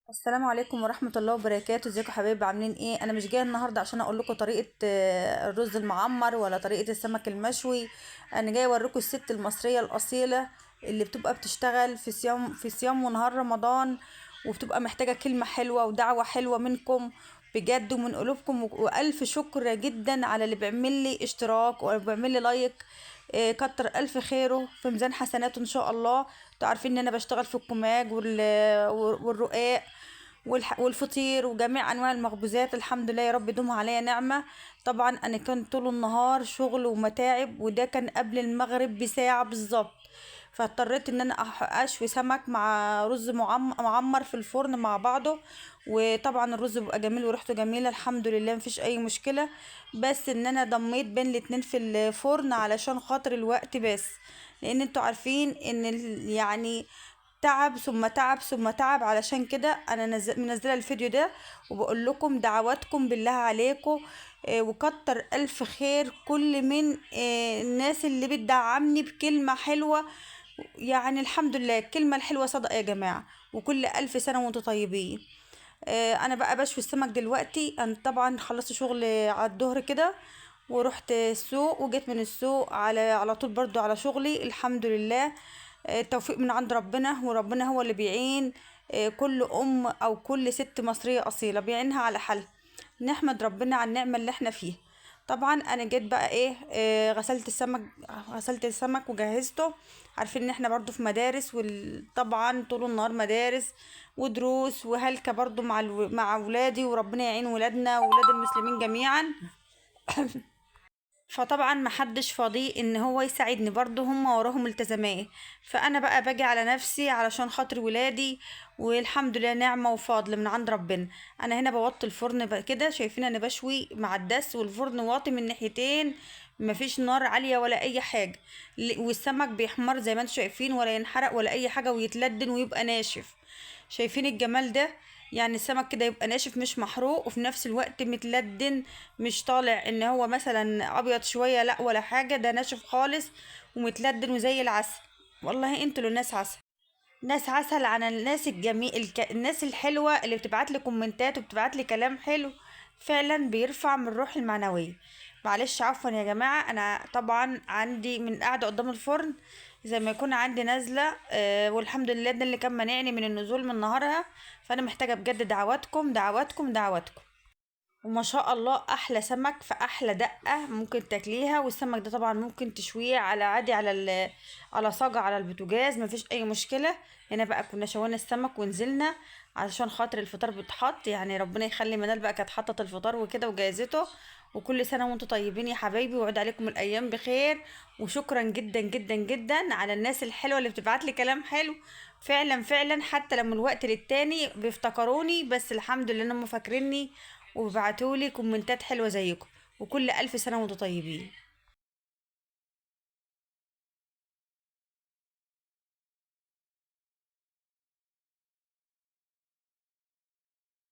السلام عليكم ورحمة الله وبركاته. ازيكم حبايبي؟ عاملين ايه؟ انا مش جايه النهارده عشان اقول لكم طريقة الرز المعمر ولا طريقة السمك المشوي. انا جايه اوريكم الست المصرية الأصيلة اللي بتبقى بتشتغل في صيام ونهار رمضان، وبتبقى محتاجة كلمة حلوة ودعوة حلوة منكم بجد ومن قلوبكم، والف شكر جدا على اللي بيعمل لي اشتراك وبيعمل لي لايك. كتر الف خيره في ميزان حسناته ان شاء الله. انتوا عارفين ان انا بشتغل في الكماج والرقاق والفطير وجميع انواع المخبوزات. الحمد لله، يا رب يدومها عليا نعمه. طبعا انا كنت طول النهار شغل ومتاعب، وده كان قبل المغرب بساعه بالظبط. فاضطريت ان انا اشوي سمك مع رز معمر في الفرن مع بعضه. وطبعا الرز بيبقى جميل وريحته جميله الحمد لله، مفيش اي مشكله. بس ان انا ضميت بين الاتنين في الفرن علشان خاطر الوقت بس. لان انتوا عارفين ان يعني تعب ثم تعب ثم تعب. علشان كده انا منزله الفيديو ده وبقول لكم دعواتكم بالله عليكم. وكتر الف خير كل من الناس اللي بتدعمني بكلمه حلوه. يعني الحمد لله، الكلمه الحلوه صدقه يا جماعه. وكل الف سنه وانتم طيبين. انا بقى بشوي السمك دلوقتي. انا طبعا خلصت شغل على الظهر كده، ورحت السوق وجيت من السوق على طول برضو على شغلي الحمد لله. التوفيق من عند ربنا، وربنا هو اللي بيعين كل ام او كل ست مصرية اصيلة بيعينها على حالها. نحمد ربنا على النعمة اللي احنا فيها. طبعا انا جيت بقى ايه، غسلت السمك وجهزته. عارفين ان احنا برضو في مدارس، وطبعا طول النهار مدارس ودروس وهلكة برضو مع ولادي، وربنا يعين ولادنا وولاد المسلمين جميعا. فطبعا محدش فاضي ان هو يساعدني، برضو هم وراهم التزامات. فانا بقى باجي على نفسي علشان خاطر ولادي. والحمد لله نعمة وفضل من عند ربنا. انا هنا بوطي الفرن بقى كده، شايفين انا بشوي مع الدس والفرن واطي من ناحيتين. مفيش نار عالية ولا اي حاجة. والسمك بيحمر زي ما انتم شايفين، ولا ينحرق ولا اي حاجة، ويتلدن ويبقى ناشف. شايفين الجمال ده؟ يعني السمك كده يبقى ناشف مش محروق، وفي نفس الوقت متلدن. مش طالع ان هو مثلا ابيض شوية، لا ولا حاجة، ده ناشف خالص ومتلدن وزي العسل. والله انتوا اللي ناس عسل. ناس عسل على الناس الناس الحلوة اللي بتبعت لي كومنتات وبتبعت لي كلام حلو. فعلا بيرفع من الروح المعنوية. معلش عفوا يا جماعة، انا طبعا عندي من قاعدة قدام الفرن زي ما يكون عندي نازلة. والحمد لله ده اللي كان مانعني من النزول من نهارها. فانا محتاجة بجد دعواتكم دعواتكم دعواتكم. وما شاء الله احلى سمك في احلى دقة ممكن تاكليها. والسمك ده طبعا ممكن تشويه على عادي على صاجة على البوتاجاز، مفيش اي مشكلة. هنا بقى كنا شوينا السمك ونزلنا علشان خاطر الفطار بيتحط. يعني ربنا يخلي منال بقى كانت حطت الفطار وكده وجهزته. وكل سنة وانتم طيبين يا حبايبي، وعد عليكم الايام بخير. وشكرا جدا جدا جدا على الناس الحلوة اللي بتبعت لي كلام حلو. فعلا فعلا، حتى لما الوقت للتاني بيفتكروني، بس الحمد لله انهم فاكريني وبعتولي كومنتات حلوة زيكم. وكل ألف سنة وانتم طيبين.